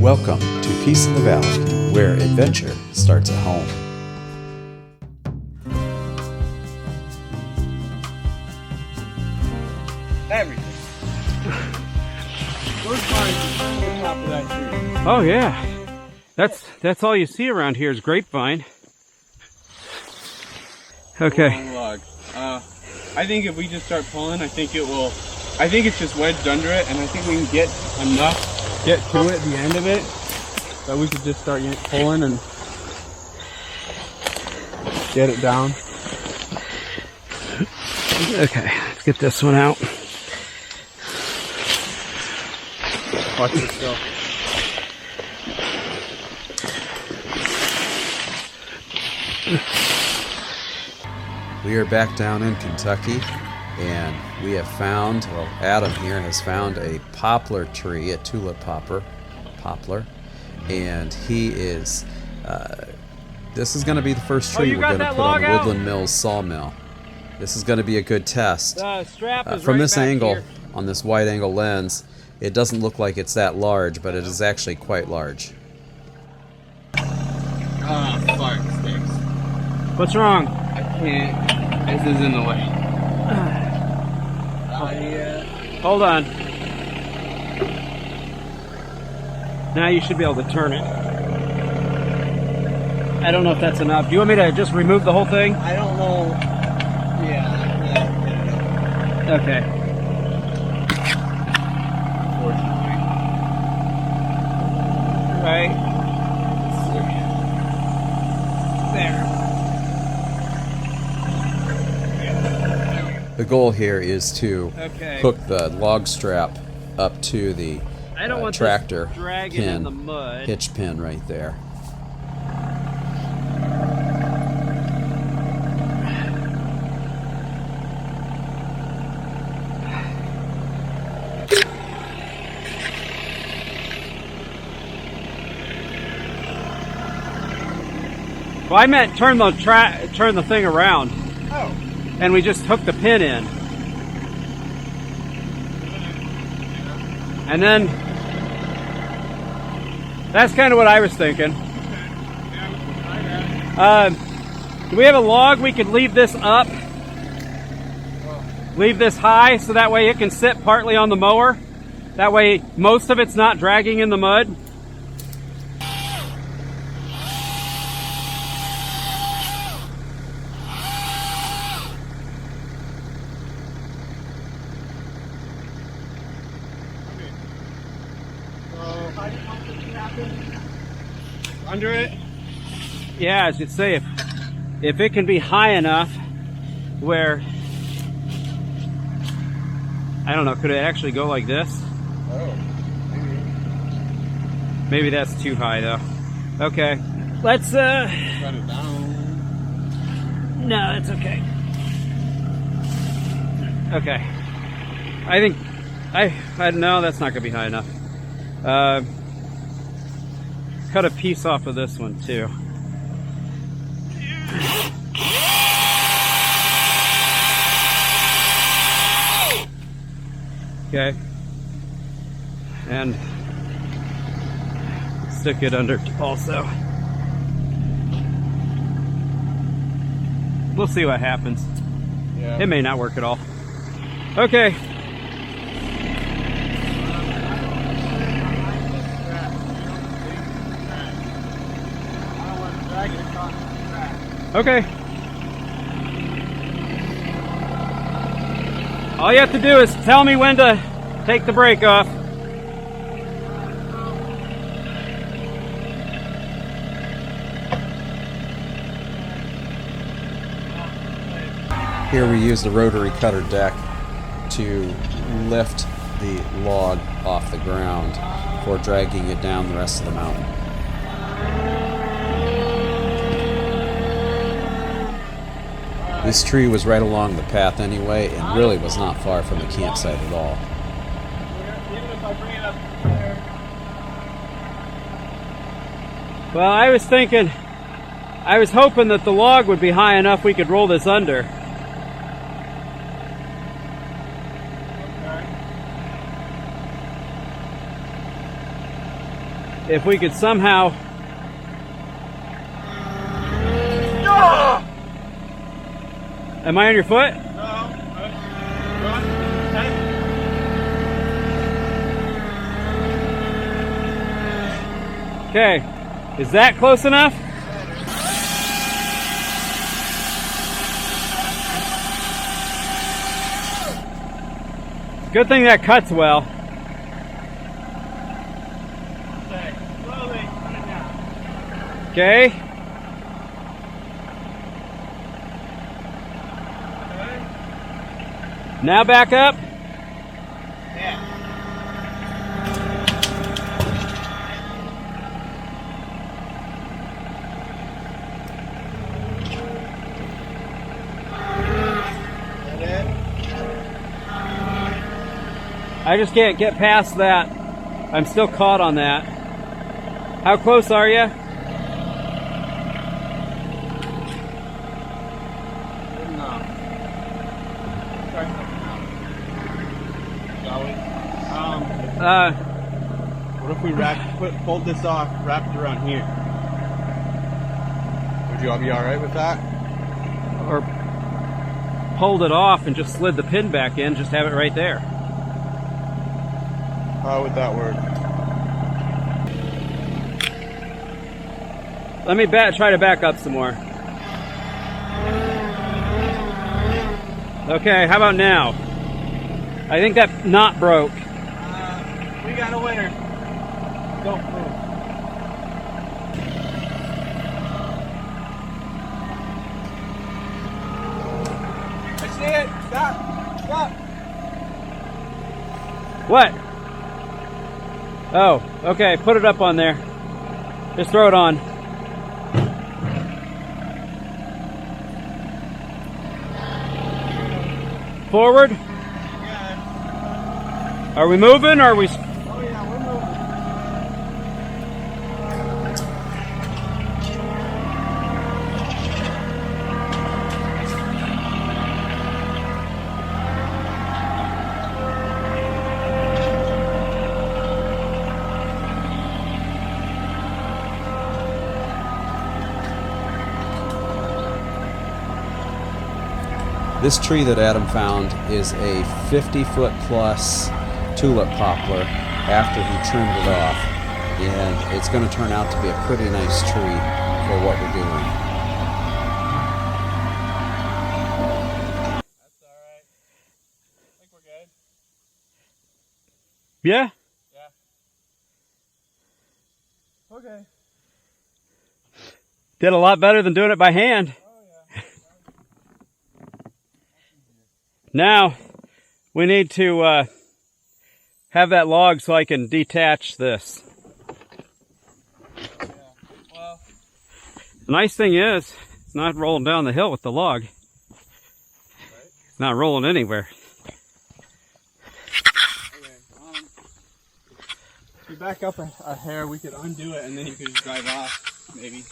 Welcome to Peace in the Valley, where adventure starts at home. Everything. Those vines are on the top of that tree. Oh yeah, that's all you see around here is grapevine. Okay. Long log. I think if we just start pulling, I think it's just wedged under it, and I think we can get to it at the end of it, that we could just start pulling and get it down. Okay, let's get this one out. Watch this go. We are back down in Kentucky, and we have found, well, Adam here has found a poplar tree, a Tulip Poplar, and he is, this is going to be the first tree we're going to put on the Woodland Mills Sawmill. This is going to be a good test. From this angle, on this wide angle lens, it doesn't look like it's that large, but it is actually quite large. Ah, fuck, stinks. What's wrong? I can't. This is in the way. Hold on. Now you should be able to turn it. I don't know if that's enough. Do you want me to just remove the whole thing? I don't know. Yeah. Okay. Unfortunately. Right. There. The goal here is to Okay. hook the log strap up to the I don't want tractor this dragging in the pin, mud. hitch pin right there. Well, I meant turn the thing around. Oh. And we just hook the pin in. And then that's kind of what I was thinking. Do we have a log we could leave this up? Leave this high so that way it can sit partly on the mower. That way most of it's not dragging in the mud. Under it? Yeah, as you'd say, if it can be high enough where, I don't know, could it actually go like this? Oh, maybe. Maybe that's too high though. Okay, let's Cut it down. no, it's okay. Okay, I think I no, that's not gonna be high enough. Cut a piece off of this one too. Okay, and stick it under also. We'll see what happens. Yeah. It may not work at all. Okay. Okay. All you have to do is tell me when to take the brake off. Here we use the rotary cutter deck to lift the log off the ground before dragging it down the rest of the mountain. This tree was right along the path anyway, and really was not far from the campsite at all. Even if I bring it up there. Well, I was hoping that the log would be high enough we could roll this under. if we could somehow... Am I on your foot? Okay, is that close enough? Good thing that cuts well. Okay. Now back up. Yeah. I just can't get past that. I'm still caught on that. How close are you? Good enough. Try something else. Shall we? What if we fold this off, wrap it around here? Would you all be alright with that? Or pulled it off and just slid the pin back in, just have it right there. How would that work? Let me try to back up some more. Okay, how about now? I think that knot broke. We got a winner. Don't move. I see it. Stop. Stop. What? Oh, okay, put it up on there. Just throw it on. Forward? Yeah. Are we moving or are we... Oh yeah, we're moving. This tree that Adam found is a 50-foot plus tulip poplar after he trimmed it off, and it's going to turn out to be a pretty nice tree for what we're doing. That's alright. I think we're good. Yeah? Yeah. Okay. Did a lot better than doing it by hand. Now, we need to have that log so I can detach this. Yeah. Well, The nice thing is, it's not rolling down the hill with the log. right? It's not rolling anywhere. Okay. If you back up a hair, we could undo it and then you could just drive off, maybe.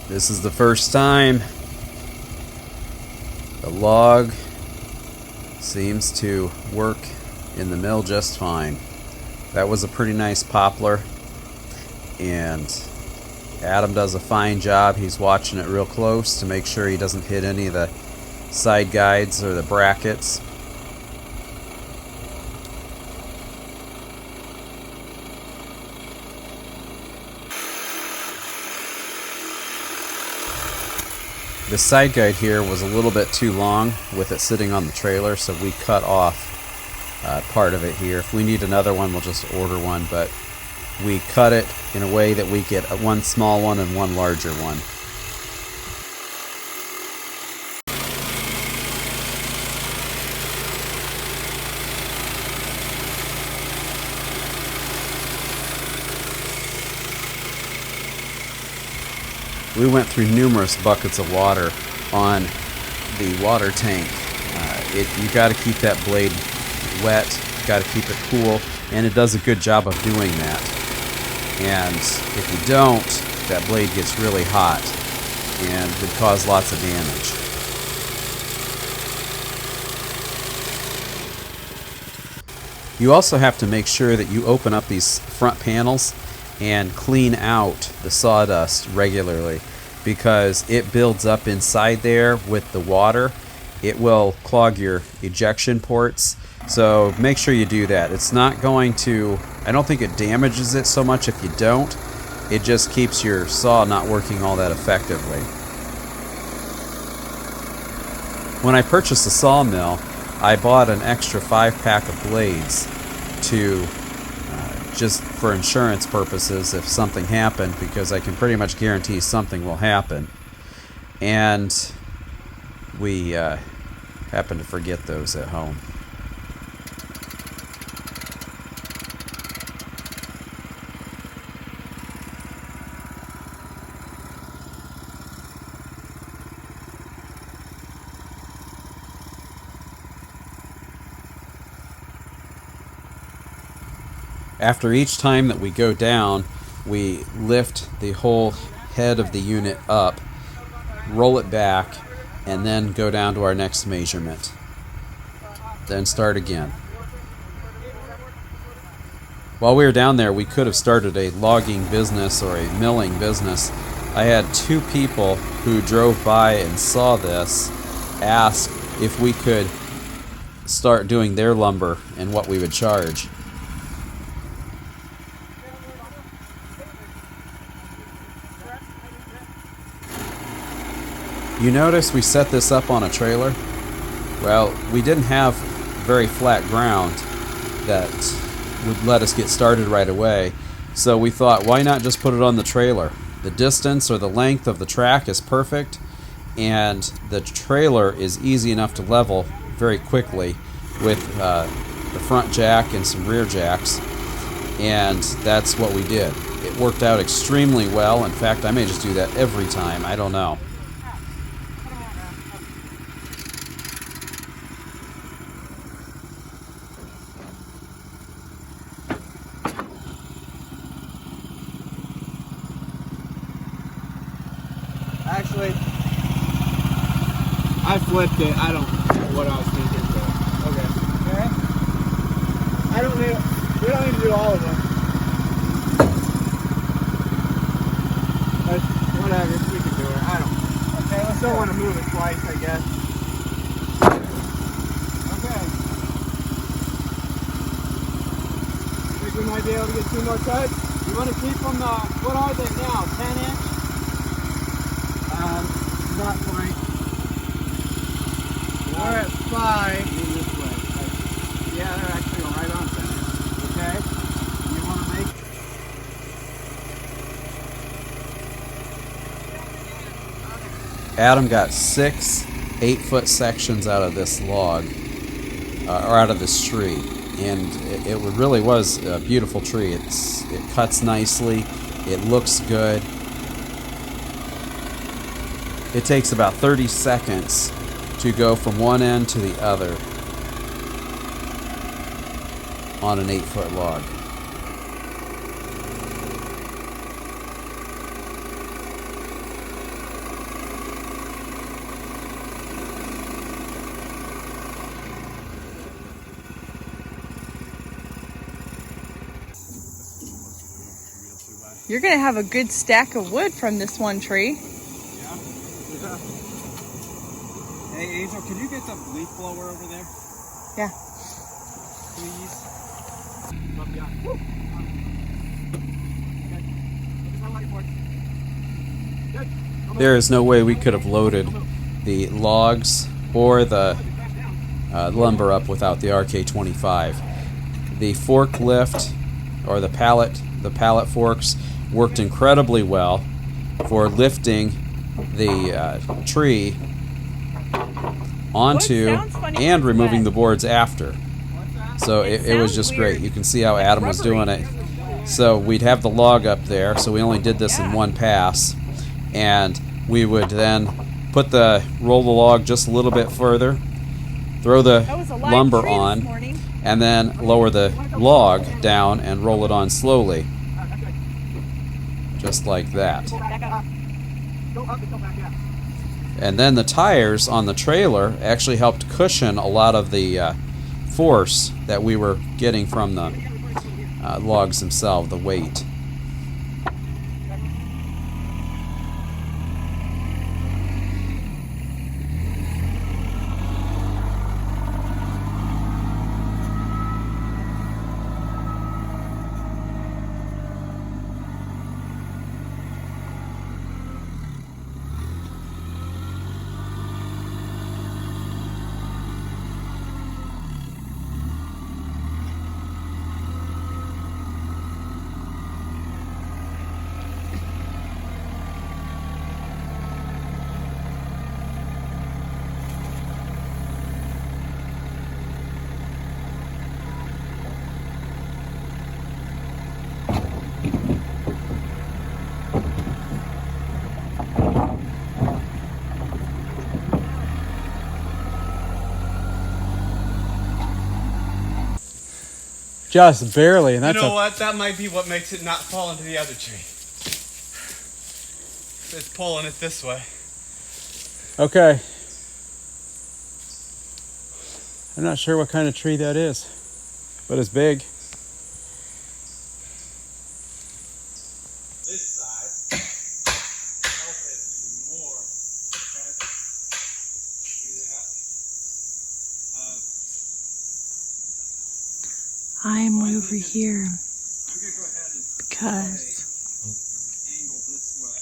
This is the first time the log seems to work in the mill just fine. That was a pretty nice poplar, and Adam does a fine job. He's watching it real close to make sure he doesn't hit any of the side guides or the brackets. The side guide here was a little bit too long with it sitting on the trailer, so we cut off part of it here. If we need another one, we'll just order one, but we cut it in a way that we get one small one and one larger one. We went through numerous buckets of water on the water tank. You got to keep that blade wet, got to keep it cool, and it does a good job of doing that. And if you don't, that blade gets really hot and could cause lots of damage. You also have to make sure that you open up these front panels and clean out the sawdust regularly, because it builds up inside there with the water. It will clog your ejection ports, so make sure you do that. It's not going to, I don't think it damages it so much if you don't. It just keeps your saw not working all that effectively. When I purchased the sawmill, I bought an extra 5-pack of blades to just for insurance purposes if something happened, because I can pretty much guarantee something will happen. And we happened to forget those at home. After each time that we go down, we lift the whole head of the unit up, roll it back, and then go down to our next measurement. Then start again. While we were down there, we could have started a logging business or a milling business. I had 2 people who drove by and saw this ask if we could start doing their lumber and what we would charge. You notice we set this up on a trailer? Well, we didn't have very flat ground that would let us get started right away, so we thought, why not just put it on the trailer? The distance or the length of the track is perfect, and the trailer is easy enough to level very quickly with the front jack and some rear jacks, and that's what we did. It worked out extremely well. In fact, I may just do that every time. I don't know. Actually, I flipped it. I don't know what I was thinking. So. Okay. Okay. I don't need. We don't need to do all of them. But whatever. We can do it. I don't. Okay. I still want to move it twice, I guess. Okay. Think we might be able to get 2 more cuts. You want to keep them? What are they now? 10-inch. Not quite. We're at 5. This way. Yeah, they're actually right on center. Okay. You want to make. Adam got 6 8-foot sections out of this log, or out of this tree, and it really was a beautiful tree. It cuts nicely. It looks good. It takes about 30 seconds to go from one end to the other on an 8-foot log. You're going to have a good stack of wood from this one tree. Hey, Angel, can you get the leaf blower over there? Yeah. Please. There is no way we could have loaded the logs or the lumber up without the RK25. The forklift or the pallet forks worked incredibly well for lifting the tree onto and removing the boards after. So it was just great. You can see how Adam was doing it. So we'd have the log up there, so we only did this in one pass, and we would then roll the log just a little bit further, throw the lumber on, and then lower the log down and roll it on slowly, just like that. And then the tires on the trailer actually helped cushion a lot of the force that we were getting from the logs themselves, the weight. Just barely, and You that's know what? That might be what makes it not fall into the other tree. It's pulling it this way. okay. I'm not sure what kind of tree that is, but it's big. This side. Help it even more. Okay. Do that. I'm over here I'm gonna go ahead and because angle this way.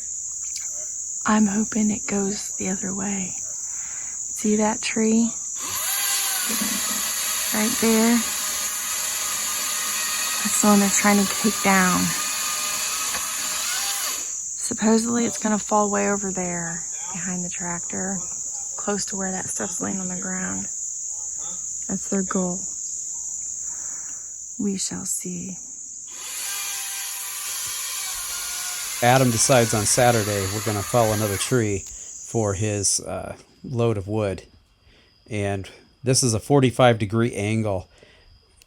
I'm hoping it goes the other way. See that tree? Right there? That's the one they're trying to take down. Supposedly it's gonna fall way over there behind the tractor, close to where that stuff's laying on the ground. That's their goal. We shall see. Adam decides on Saturday we're going to fell another tree for his load of wood. And this is a 45-degree angle.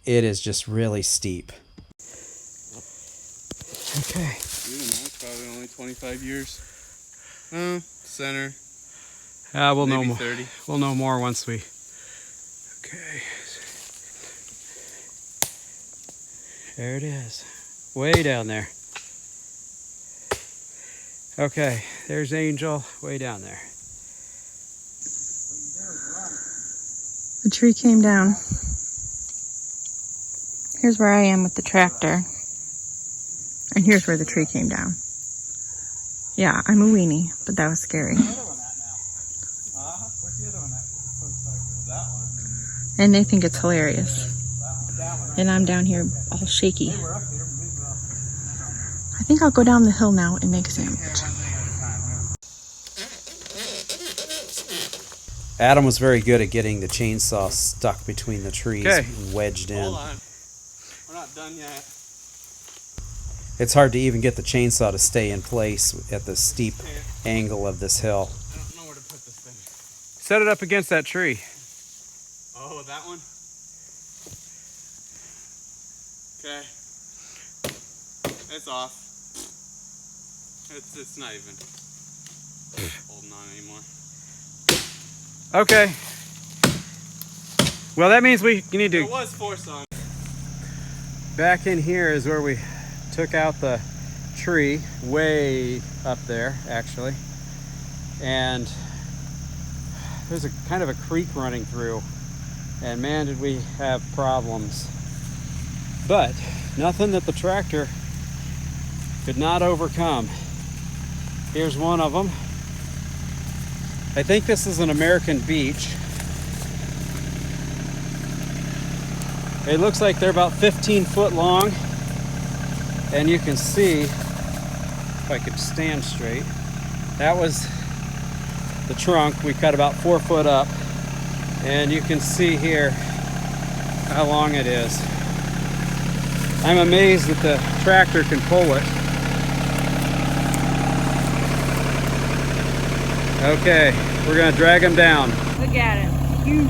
It is just really steep. Okay. It's probably only 25 years. Center. We'll know Maybe more. 30. We'll know more once we. Okay. There it is. Way down there. Okay, there's Angel way down there. The tree came down. Here's where I am with the tractor. And here's where the tree came down. Yeah, I'm a weenie, but that was scary. Where's the other one at? That one. And they think it's hilarious. And I'm down here all shaky. I think I'll go down the hill now and make a sandwich. Adam was very good at getting the chainsaw stuck between the trees and wedged in. Hold on. We're not done yet. It's hard to even get the chainsaw to stay in place at the steep angle of this hill. I don't know where to put this thing. Set it up against that tree. Oh, that one? Okay. It's off. It's not even holding on anymore. Okay. Well, that means we need There to. was force on. Back in here is where we took out the tree, way up there, actually. And there's a kind of a creek running through. And man, did we have problems. But nothing that the tractor could not overcome. Here's one of them. I think this is an American beech. It looks like they're about 15 foot long. And you can see, if I could stand straight, that was the trunk. We cut about 4 foot up. And you can see here how long it is. I'm amazed that the tractor can pull it. Okay, we're gonna drag him down. Look at him. Huge.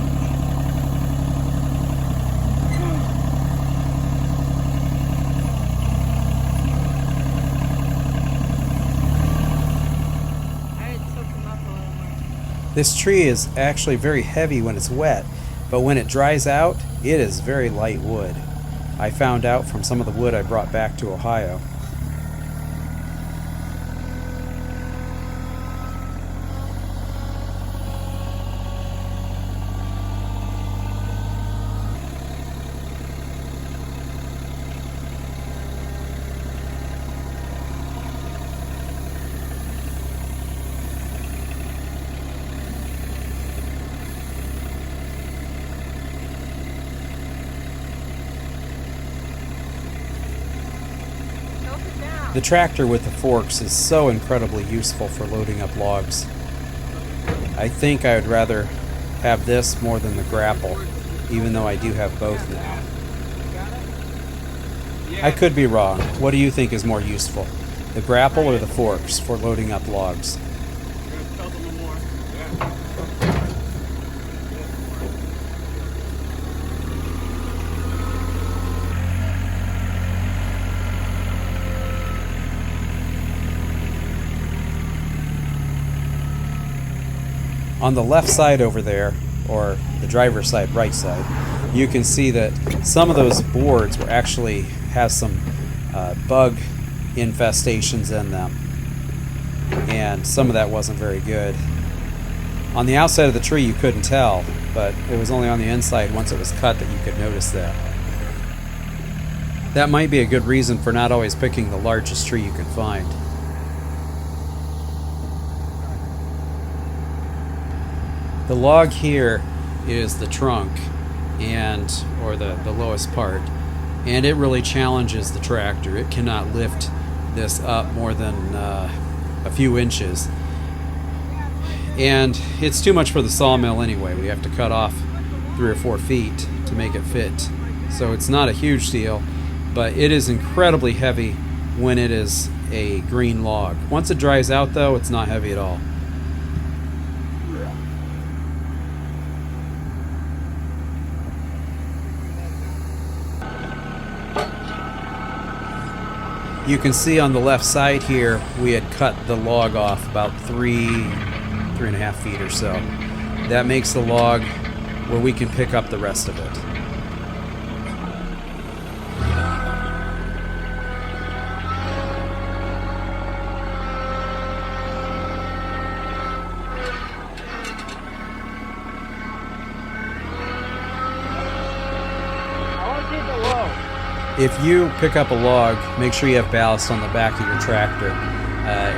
This tree is actually very heavy when it's wet, But when it dries out, it is very light wood. I found out from some of the wood I brought back to Ohio. The tractor with the forks is so incredibly useful for loading up logs. I think I would rather have this more than the grapple, even though I do have both now. I could be wrong. What do you think is more useful, the grapple or the forks for loading up logs? On the left side over there, or the driver's side, right side, you can see that some of those boards were actually have some bug infestations in them, and some of that wasn't very good. On the outside of the tree you couldn't tell, but it was only on the inside once it was cut that you could notice that. That might be a good reason for not always picking the largest tree you can find. The log here is the trunk, or the lowest part, and it really challenges the tractor. It cannot lift this up more than a few inches, and it's too much for the sawmill anyway. We have to cut off 3 or 4 feet to make it fit, so it's not a huge deal, but it is incredibly heavy when it is a green log. Once it dries out though, it's not heavy at all. You can see on the left side here, we had cut the log off about 3.5 feet or so. That makes the log where we can pick up the rest of it. If you pick up a log, make sure you have ballast on the back of your tractor.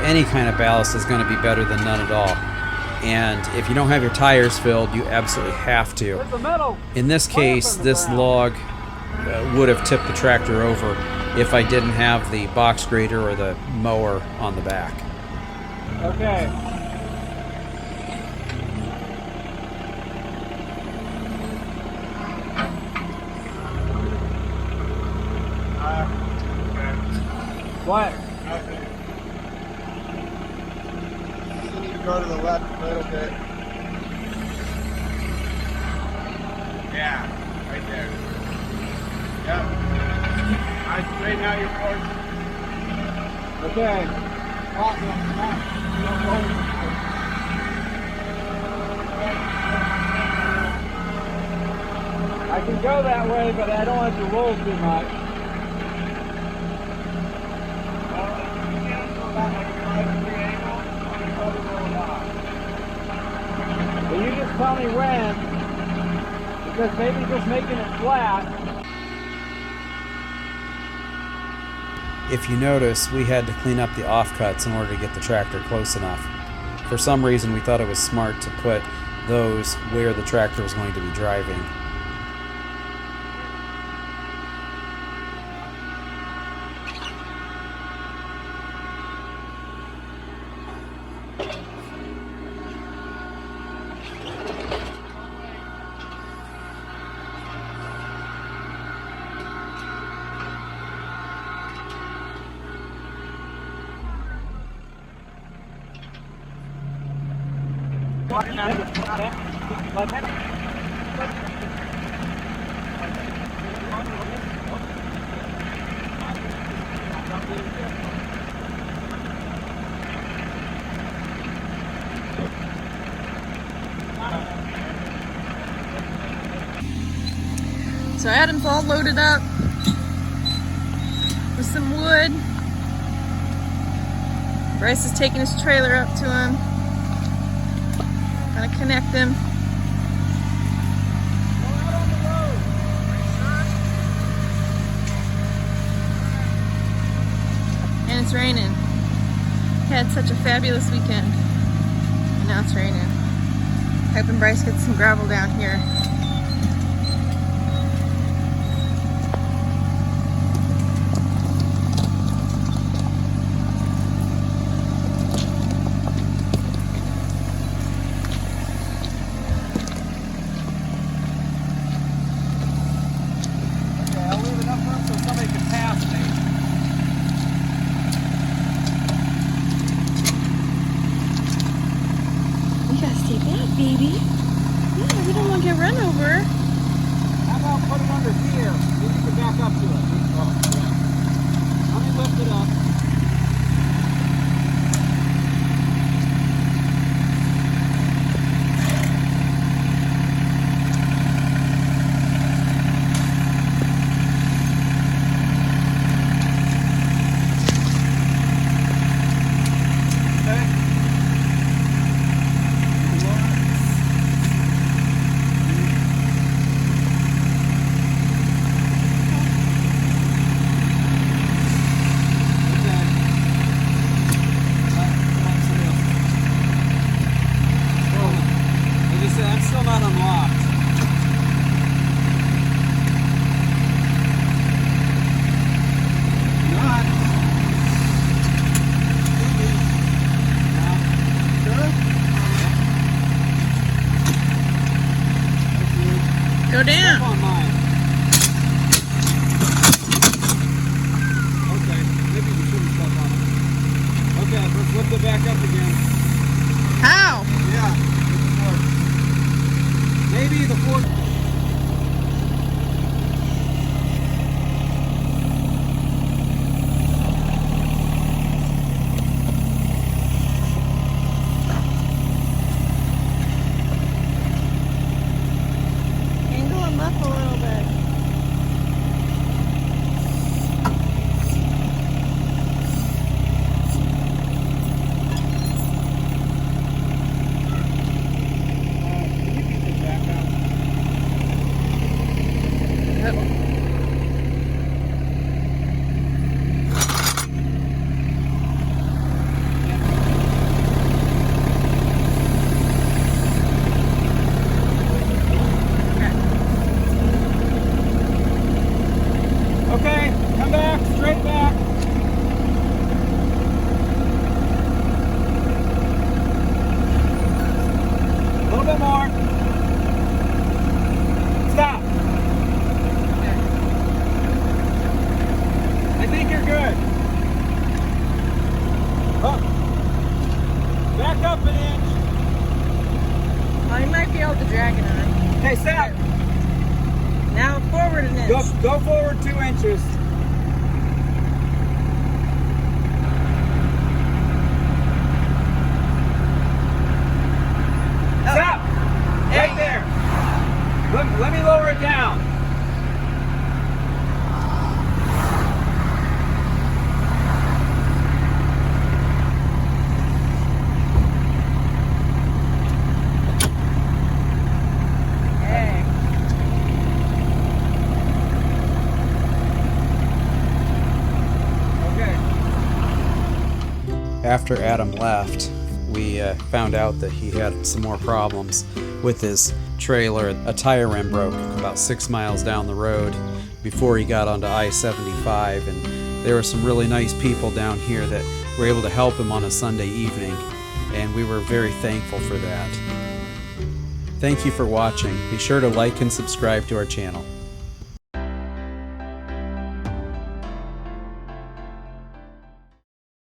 Any kind of ballast is going to be better than none at all. And if you don't have your tires filled, you absolutely have to. In this case, this log would have tipped the tractor over if I didn't have the box grader or the mower on the back. Okay. What? Nothing. You need to go to the left a little bit. Yeah, right there. Yep. I straighten out your fork. Okay. I can go that way, but I don't want it to roll too much. Will you just tell me when? Because maybe just making it flat. If you notice, we had to clean up the offcuts in order to get the tractor close enough. For some reason, we thought it was smart to put those where the tractor was going to be driving. So Adam's all loaded up with some wood. Bryce is taking his trailer up to him. Gonna connect him. And it's raining. Had such a fabulous weekend. And now it's raining. Hoping Bryce gets some gravel down here. Baby. Yeah, we don't want to get run over. How about put it under here? Then you can back up to it. Oh, yeah. Let me lift it up. Go down. Okay, maybe we shouldn't step on it. Okay, let's lift it back up again. How? Yeah, maybe the fourth. Up a little bit. Okay, come back, straight back. A little bit more. Stop. I think you're good. Up. Back up an inch. Oh, you might be able to drag it on. Okay, stop. Now forward an inch. Go forward 2 inches. Stop! Right there. Let me lower it down. After Adam left, we found out that he had some more problems with his trailer. A tire rim broke about 6 miles down the road before he got onto I-75, and there were some really nice people down here that were able to help him on a Sunday evening, and we were very thankful for that. Thank you for watching. Be sure to like and subscribe to our channel.